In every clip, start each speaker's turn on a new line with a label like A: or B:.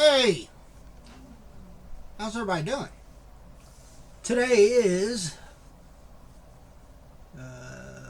A: Hey, how's everybody doing? Today is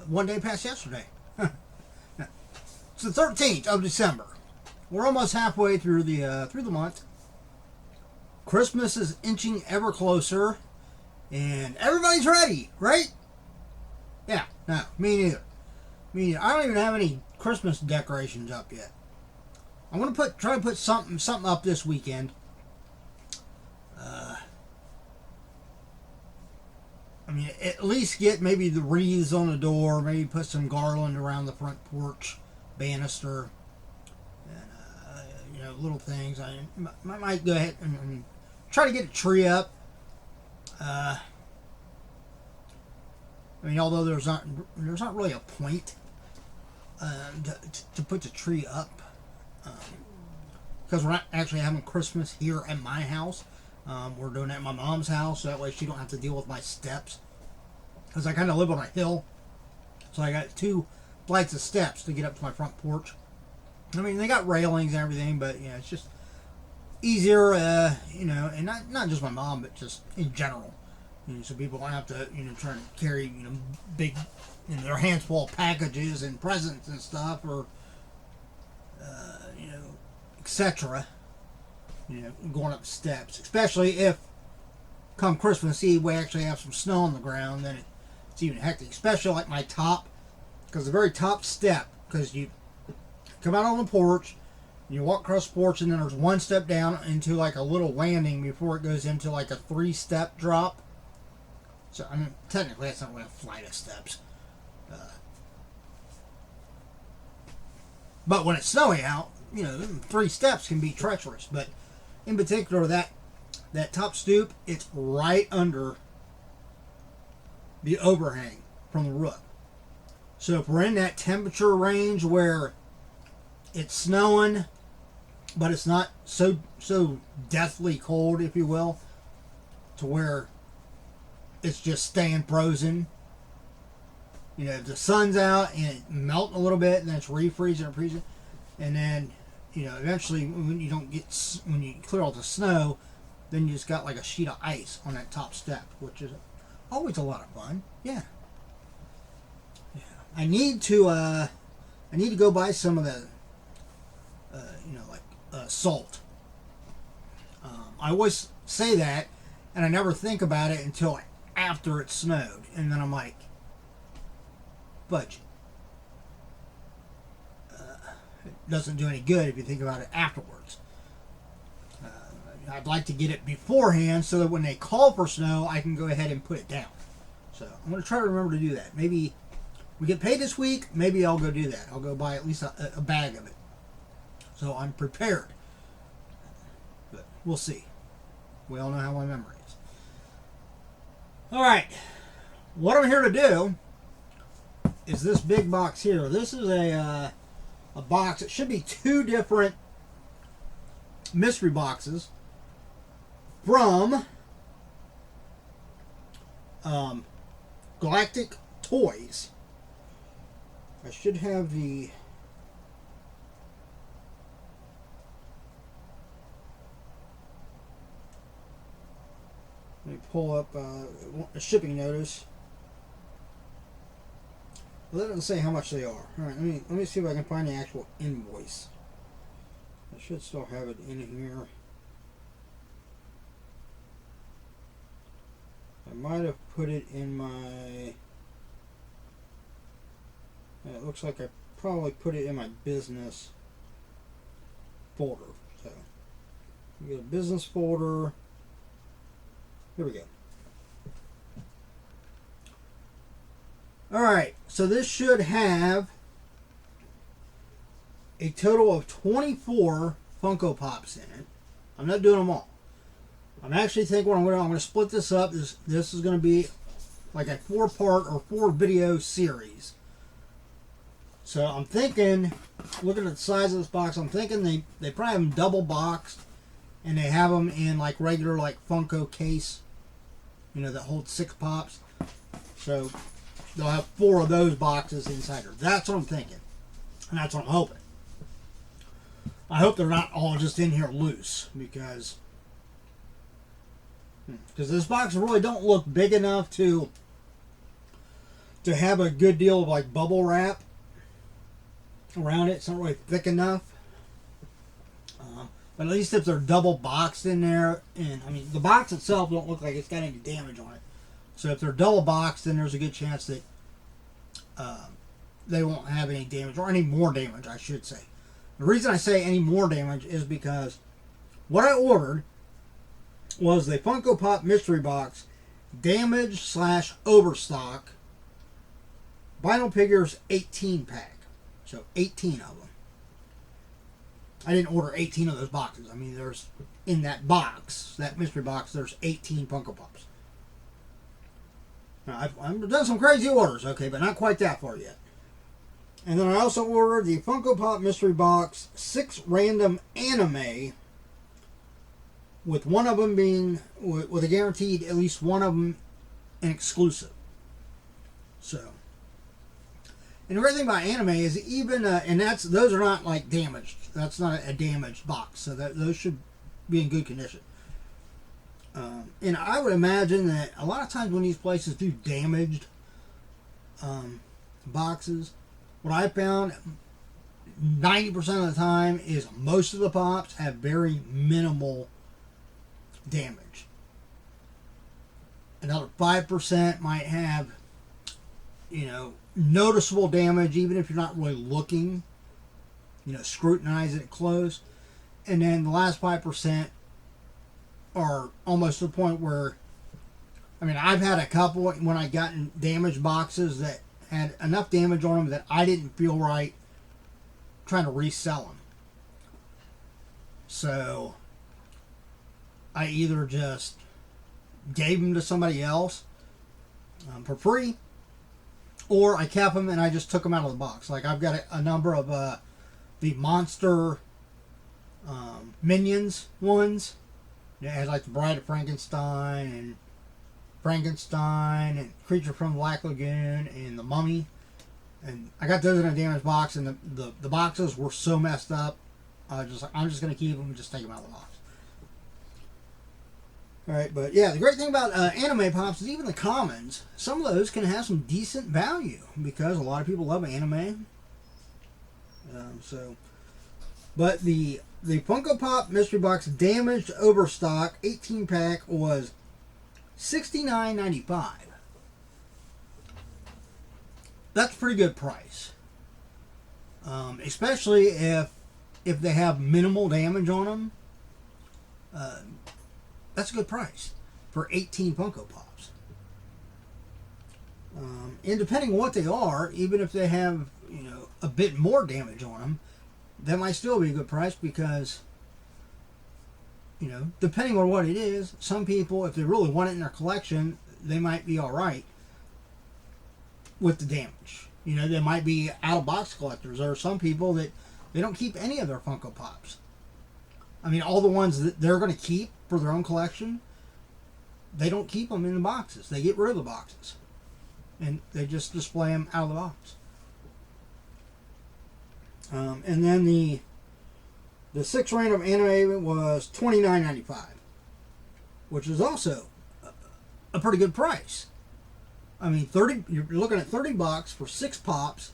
A: one day past yesterday. It's the 13th of December. We're almost halfway through the month. Christmas is inching ever closer, and everybody's ready, right? Yeah, no, me neither. Me neither. I don't even have any Christmas decorations up yet. I'm gonna try to put something up this weekend. I mean, at least get maybe the wreaths on the door, maybe put some garland around the front porch banister, and little things. I might go ahead and try to get a tree up. I mean, although there's not really a point to put the tree up, because we're not actually having Christmas here at my house. We're doing it at my mom's house, so that way she don't have to deal with my steps. Because I kind of live on a hill, so I got 2 flights of steps to get up to my front porch. I mean, they got railings and everything, but it's just easier, and not just my mom, but just in general. So people don't have to, try to carry, big, their hands full of packages and presents and stuff, or, etc. Going up the steps, especially if come Christmas Eve we actually have some snow on the ground, then it's even hectic, especially like my top, because the very top step, because you come out on the porch, you walk across the porch, and then there's 1 step down into like a little landing before it goes into like a 3-step drop. So I mean, technically that's not really a flight of steps, but when it's snowy out, 3 steps can be treacherous. But in particular, that top stoop, it's right under the overhang from the roof. So if we're in that temperature range where it's snowing, but it's not so deathly cold, if you will, to where it's just staying frozen. If the sun's out and it melts a little bit, and then it's refreezing and freezing, and then eventually when you clear all the snow, then you just got like a sheet of ice on that top step, which is always a lot of fun. Yeah. I need to go buy some of the salt. I always say that, and I never think about it until after it snowed, and then I'm like, budget. It doesn't do any good if you think about it afterwards. I'd like to get it beforehand so that when they call for snow, I can go ahead and put it down. So I'm going to try to remember to do that. Maybe we get paid this week, maybe I'll go do that. I'll go buy at least a bag of it, so I'm prepared. But we'll see. We all know how my memory is. Alright, what I'm here to do is this big box here. This is a box. It should be 2 different mystery boxes from Galactic Toys. I should have the let me pull up a shipping notice. Well, that doesn't say how much they are. All right, let me see if I can find the actual invoice. I should still have it in here. I might have put it in my... It looks like I probably put it in my business folder. So, we get a business folder. Here we go. Alright, so this should have a total of 24 Funko Pops in it. I'm not doing them all. I'm actually thinking what I'm going to split this up. This is going to be like a 4-part or 4-video series. So I'm thinking, looking at the size of this box, I'm thinking they probably have them double boxed, and they have them in like regular like Funko case, that holds 6 pops. So they'll have 4 of those boxes inside her. That's what I'm thinking, and that's what I'm hoping. I hope they're not all just in here loose, because this box really don't look big enough to have a good deal of like bubble wrap around it. It's not really thick enough. But at least if they're double boxed in there, and I mean the box itself don't look like it's got any damage on it. So if they're double boxed, then there's a good chance that they won't have any damage, or any more damage, I should say. The reason I say any more damage is because what I ordered was the Funko Pop Mystery Box Damage / Overstock Vinyl Figures 18 pack. So 18 of them. I didn't order 18 of those boxes. I mean, there's, in that box, that mystery box, there's 18 Funko Pops. Now, I've done some crazy orders, okay, but not quite that far yet. And then I also ordered the Funko Pop Mystery Box 6 random anime, with one of them being, with a guaranteed at least one of them an exclusive. So, and the great thing about anime is even, and those are not like damaged. That's not a damaged box, so those should be in good condition. And I would imagine that a lot of times when these places do damaged boxes, what I found 90% of the time is most of the pops have very minimal damage. Another 5% might have, noticeable damage, even if you're not really looking, scrutinizing it close. And then the last 5% are almost to the point where, I mean, I've had a couple when I gotten damaged boxes that had enough damage on them that I didn't feel right trying to resell them. So I either just gave them to somebody else for free, or I kept them and I just took them out of the box. Like I've got a number of the monster Minions ones. It has like the Bride of Frankenstein and Creature from the Black Lagoon and the Mummy. And I got those in a damaged box, and the boxes were so messed up. I'm just going to keep them and just take them out of the box. Alright, but yeah, the great thing about anime pops is even the commons, some of those can have some decent value because a lot of people love anime. But the Funko Pop Mystery Box Damaged Overstock 18 pack was $69.95. That's a pretty good price, especially if they have minimal damage on them. That's a good price for 18 Funko Pops. And depending on what they are, even if they have a bit more damage on them, that might still be a good price because depending on what it is, some people, if they really want it in their collection, they might be all right with the damage. They might be out of box collectors. There are some people that they don't keep any of their Funko Pops. I mean, all the ones that they're going to keep for their own collection, they don't keep them in the boxes. They get rid of the boxes, and they just display them out of the box. And then the 6 random anime was $29.95, which is also a pretty good price. I mean, you're looking at $30 for 6 pops.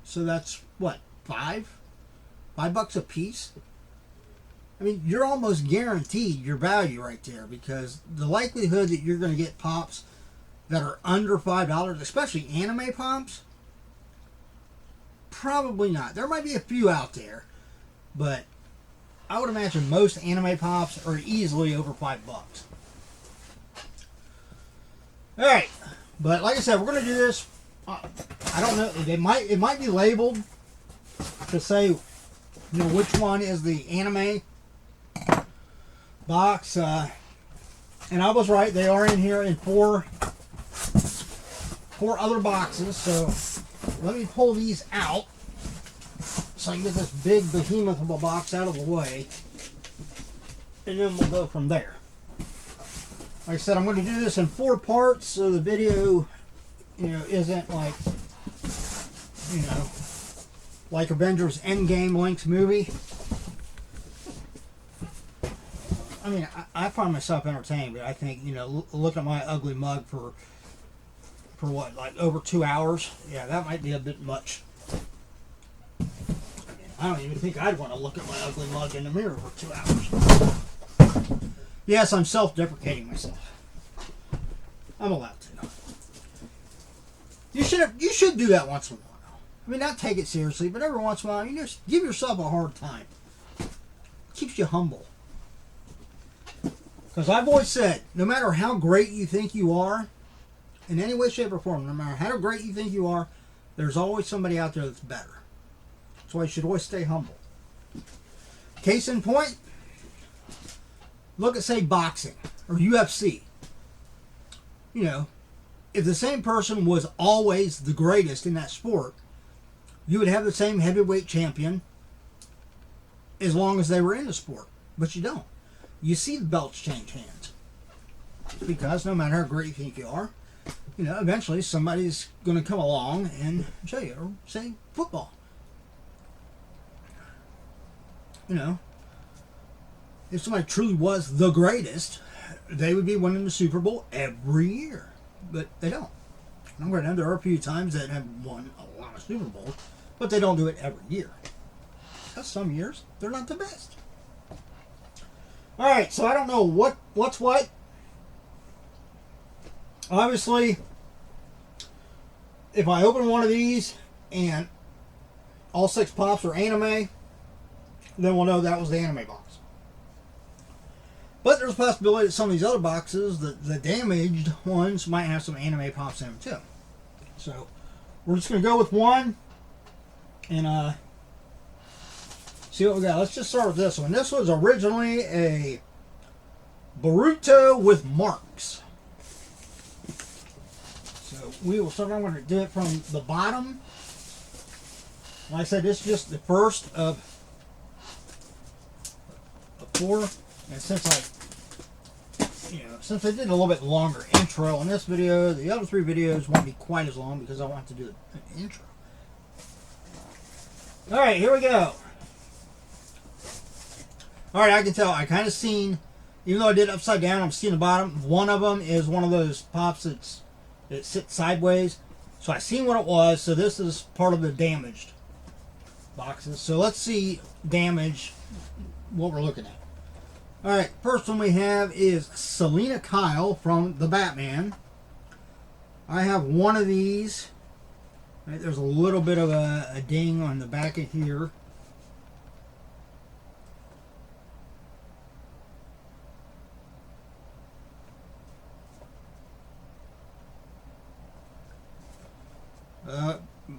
A: So that's what, $5 a piece? I mean, you're almost guaranteed your value right there, because the likelihood that you're going to get pops that are under $5, especially anime pops, probably not. There might be a few out there, but I would imagine most anime pops are easily over $5. Alright, but like I said, we're going to do this. I don't know. It might be labeled to say, which one is the anime box. And I was right. They are in here in four other boxes. So let me pull these out so I can get this big behemoth of a box out of the way. And then we'll go from there. Like I said, I'm going to do this in 4 parts, so the video, isn't like, like Avengers Endgame Link's movie. I mean, I find myself entertained, but I think, you know, look at my ugly mug for what, like over 2 hours? Yeah, that might be a bit much. I don't even think I'd want to look at my ugly mug in the mirror for 2 hours. Yes, I'm self-deprecating myself. I'm allowed to. You should do that once in a while. I mean, not take it seriously, but every once in a while, you just give yourself a hard time. It keeps you humble. Because I've always said, no matter how great you think you are, in any way, shape, or form, no matter how great you think you are, there's always somebody out there that's better. That's why you should always stay humble. Case in point, look at, say, boxing or UFC. You know, if the same person was always the greatest in that sport, you would have the same heavyweight champion as long as they were in the sport. But you don't. You see the belts change hands. Because no matter how great you think you are, you know, eventually somebody's going to come along and show you, or say, football. You know, if somebody truly was the greatest, they would be winning the Super Bowl every year. But they don't. I'm going to there are a few times that have won a lot of Super Bowls, but they don't do it every year. Because some years, they're not the best. Alright, so I don't know what's what. Obviously, if I open one of these and all 6 pops are anime, then we'll know that was the anime box. But there's a possibility that some of these other boxes, the damaged ones, might have some anime pops in them too. So, we're just going to go with one and see what we got. Let's just start with this one. This was originally a Boruto with marks. So we will start. I'm going to do it from the bottom. Like I said, this is just the first of 4. And since I did a little bit longer intro on this video, the other 3 videos won't be quite as long because I want to do an intro. All right, here we go. All right, I can tell. I kind of seen, even though I did it upside down, I'm seeing the bottom. One of them is one of those pops that sits sideways. So I seen what it was. So this is part of the damaged boxes. So let's see damage, what we're looking at. All right, first one we have is Selina Kyle from The Batman. I have one of these. Right, there's a little bit of a ding on the back of here.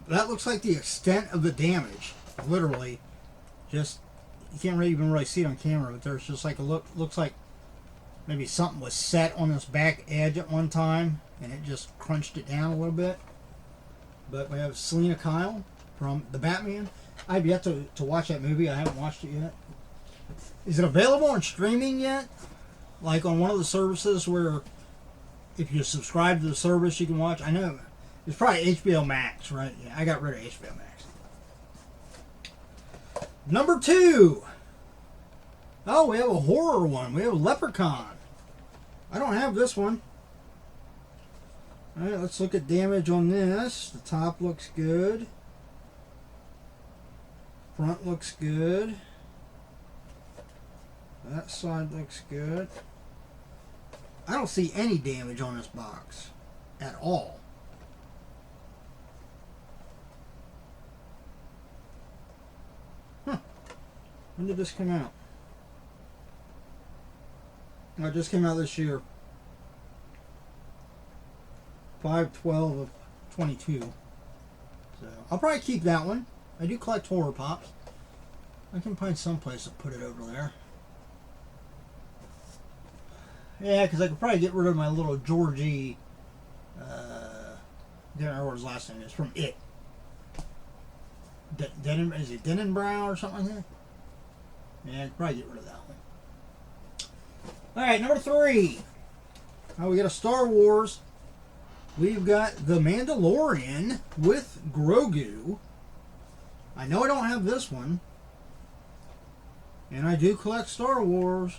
A: That looks like the extent of the damage. Literally, just you can't even really see it on camera, but there's just like looks like maybe something was set on this back edge at one time, and it just crunched it down a little bit. But we have Selina Kyle from The Batman. I've yet to watch that movie. I haven't watched it yet. Is it available on streaming yet? Like on one of the services where if you subscribe to the service you can watch? I know it's probably HBO Max, right? Yeah, I got rid of HBO Max. Number 2. Oh, we have a horror one. We have a Leprechaun. I don't have this one. Alright, let's look at damage on this. The top looks good. Front looks good. That side looks good. I don't see any damage on this box at all. Huh. When did this come out? Oh, it just came out this year. 5/12 of 22. So I'll probably keep that one. I do collect horror pops. I can find some place to put it over there. Yeah, because I could probably get rid of my little Georgie. I don't know what his last name is. From It. Is it Denenbrow or something like that? Yeah, I could probably get rid of that one. Alright, number 3. Oh, we got a Star Wars. We've got The Mandalorian with Grogu. I know I don't have this one. And I do collect Star Wars.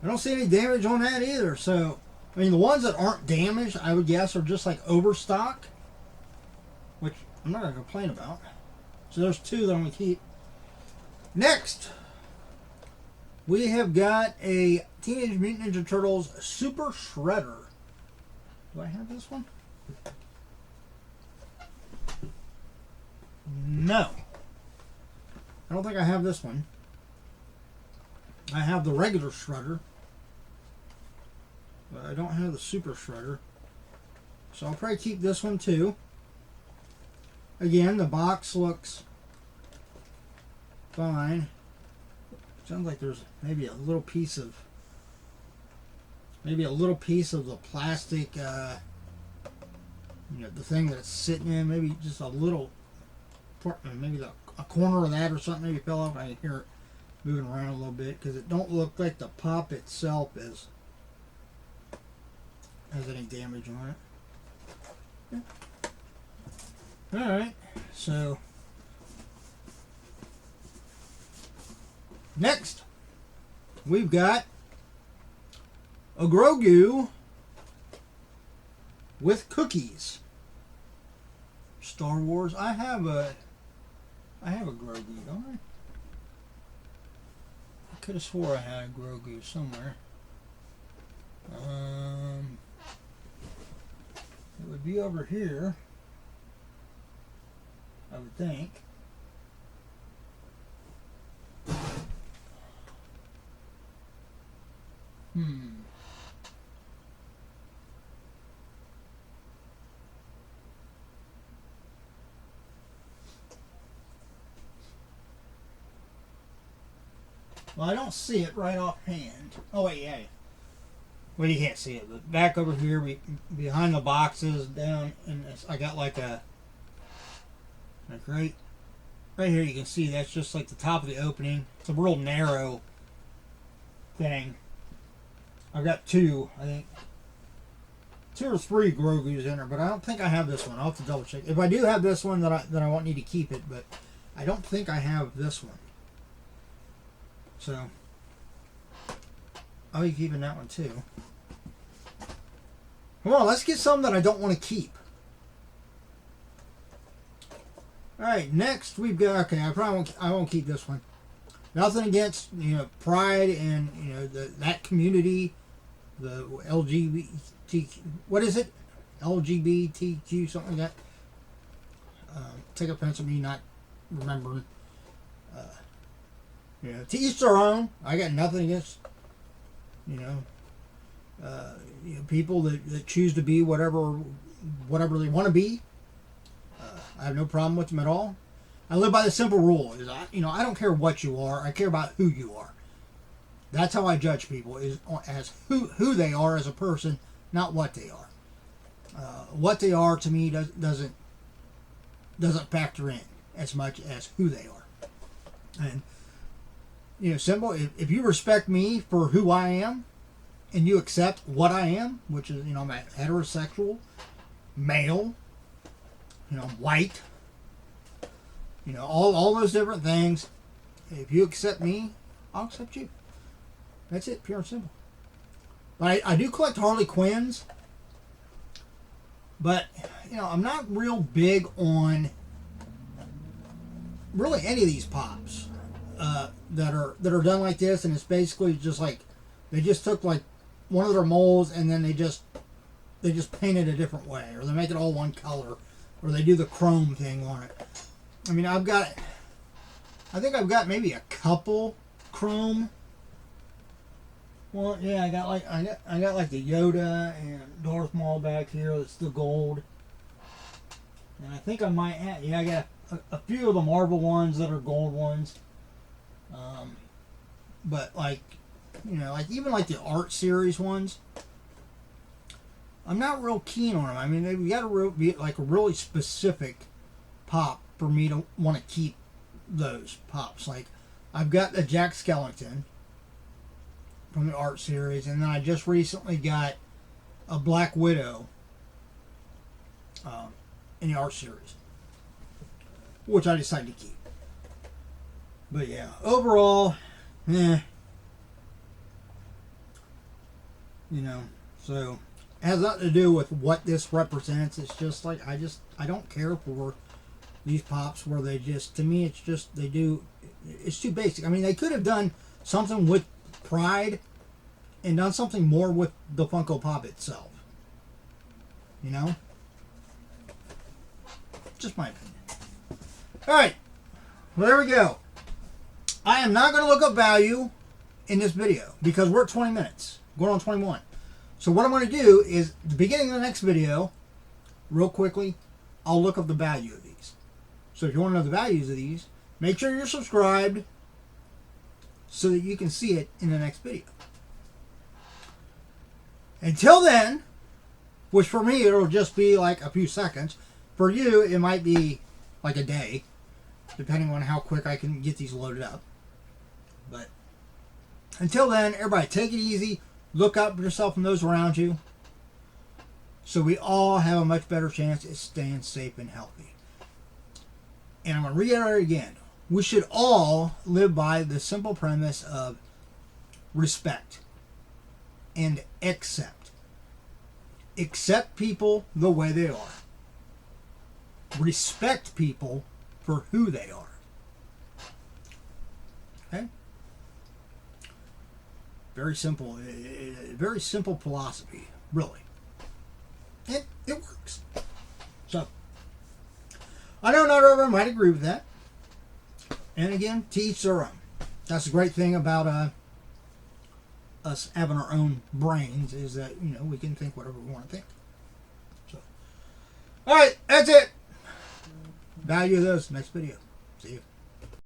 A: I don't see any damage on that either. So, I mean, the ones that aren't damaged, I would guess, are just like overstock, which I'm not going to complain about. So there's two that I'm going to keep. Next, we have got a Teenage Mutant Ninja Turtles Super Shredder. Do I have this one? No. I don't think I have this one. I have the regular Shredder, but I don't have the Super Shredder. So I'll probably keep this one too. Again, the box looks fine. Sounds like there's maybe a little piece of the plastic, the thing that it's sitting in. Maybe just a little, maybe a corner of that or something maybe fell off. I can hear it moving around a little bit because it don't look like the pop itself has any damage on it. Yeah. Alright, so next we've got a Grogu with cookies. Star Wars. I have a Grogu, don't I? I could have swore I had a Grogu somewhere. It would be over here, I would think. Well, I don't see it right offhand. Oh, wait, yeah. Well, you can't see it, but back over here, behind the boxes, down, and I got like right here. You can see that's just like the top of the opening. It's a real narrow thing. I've got two, I think, 2 or 3 Grogu's in there, but I don't think I have this one. I'll have to double check. If I do have this one, then I won't need to keep it, but I don't think I have this one. So I'll be keeping that one too. Come on, let's get some that I don't want to keep. Alright, next we've got, okay, I won't keep this one. Nothing against, Pride and, that community, the LGBT, what is it? LGBTQ, something like that. Take offense at me not remembering. To each their own. I got nothing against, people that choose to be whatever they want to be. I have no problem with them at all. I live by the simple rule: is I don't care what you are. I care about who you are. That's how I judge people: is as who they are as a person, not what they are. What they are to me doesn't factor in as much as who they are. And simple. If you respect me for who I am, and you accept what I am, which is I'm a heterosexual male. I'm white. All those different things. If you accept me, I'll accept you. That's it, pure and simple. But I do collect Harley Quinns. But I'm not real big on really any of these pops that are done like this, and it's basically just like they just took like one of their molds and then they just paint it a different way, or they make it all one color, or they do the chrome thing on it. I mean, I think I've got maybe a couple chrome. Well, yeah, I got like the Yoda and Darth Maul back here that's the gold. And I think I might have, I got a few of the Marvel ones that are gold ones. But like, even like the art series ones, I'm not real keen on them. I mean, they've got to be like a really specific pop for me to want to keep those pops. Like I've got the Jack Skellington from the art series, and then I just recently got a Black Widow in the art series, which I decided to keep. But yeah, overall, you know, so it has nothing to do with what this represents. It's just like I don't care for these pops where they just, to me, it's just it's too basic. I mean, they could have done something with pride and done something more with the Funko Pop itself. You know? Just my opinion. Alright. Well, there we go. I am not going to look up value in this video because we're at 20 minutes. Going on 21. So what I'm going to do is, at the beginning of the next video, real quickly, I'll look up the value of these. So if you want to know the values of these, make sure you're subscribed so that you can see it in the next video. Until then, which for me it'll just be like a few seconds. For you, it might be like a day, depending on how quick I can get these loaded up. But until then, everybody take it easy. Look out for yourself and those around you, so we all have a much better chance at staying safe and healthy. And I'm going to reiterate again, we should all live by the simple premise of respect and accept. Accept people the way they are. Respect people for who they are. Okay? Very simple philosophy, really. And it works. So, I know not everyone might agree with that. And again, to each their own. That's the great thing about us having our own brains, is that, you know, we can think whatever we want to think. So, alright, that's it. Value those next video. See you.